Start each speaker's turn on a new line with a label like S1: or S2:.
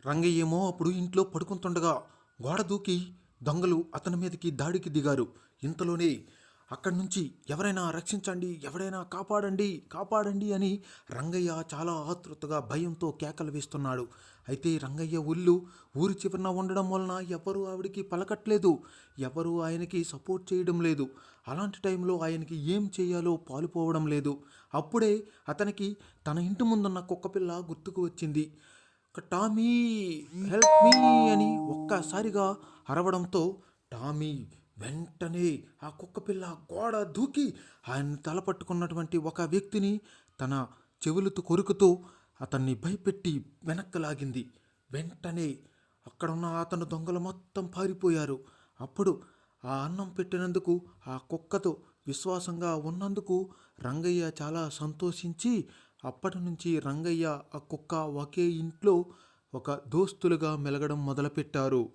S1: రంగయ్య ఏమో అప్పుడు ఇంట్లో పడుకుంటుండగా గోడ దూకి దొంగలు అతని మీదకి దాడికి దిగారు. ఇంతలోనే అక్కడి నుంచి ఎవరైనా రక్షించండి, ఎవరైనా కాపాడండి, కాపాడండి అని రంగయ్య చాలా ఆతృతగా భయంతో కేకలు వేస్తున్నాడు. అయితే రంగయ్య ఊరి చివరన ఉండడం వలన ఎవరు ఆవిడికి పలకట్లేదు, ఎవరు ఆయనకి సపోర్ట్ చేయడం లేదు. అలాంటి టైంలో ఆయనకి ఏం చేయాలో పాలుపోవడం లేదు. అప్పుడే అతనికి తన ఇంటి ముందున్న కుక్కపిల్ల గుర్తుకు వచ్చింది. టామీ, హెల్ప్ మీ అని ఒక్కసారిగా అరవడంతో టామీ వెంటనే ఆ కుక్కపిల్ల గోడ దూకి ఆయన తలపట్టుకున్నటువంటి ఒక వ్యక్తిని తన చెవులతో కొరుకుతూ అతన్ని భయపెట్టి వెనక్కి లాగింది. వెంటనే అక్కడున్న అతను దొంగలు మొత్తం పారిపోయారు. అప్పుడు ఆ అన్నం పెట్టినందుకు ఆ కుక్కతో విశ్వాసంగా ఉన్నందుకు రంగయ్య చాలా సంతోషించి అప్పటి నుంచి రంగయ్య ఆ కుక్క ఒకే ఇంట్లో ఒక దోస్తులుగా మెలగడం మొదలుపెట్టారు.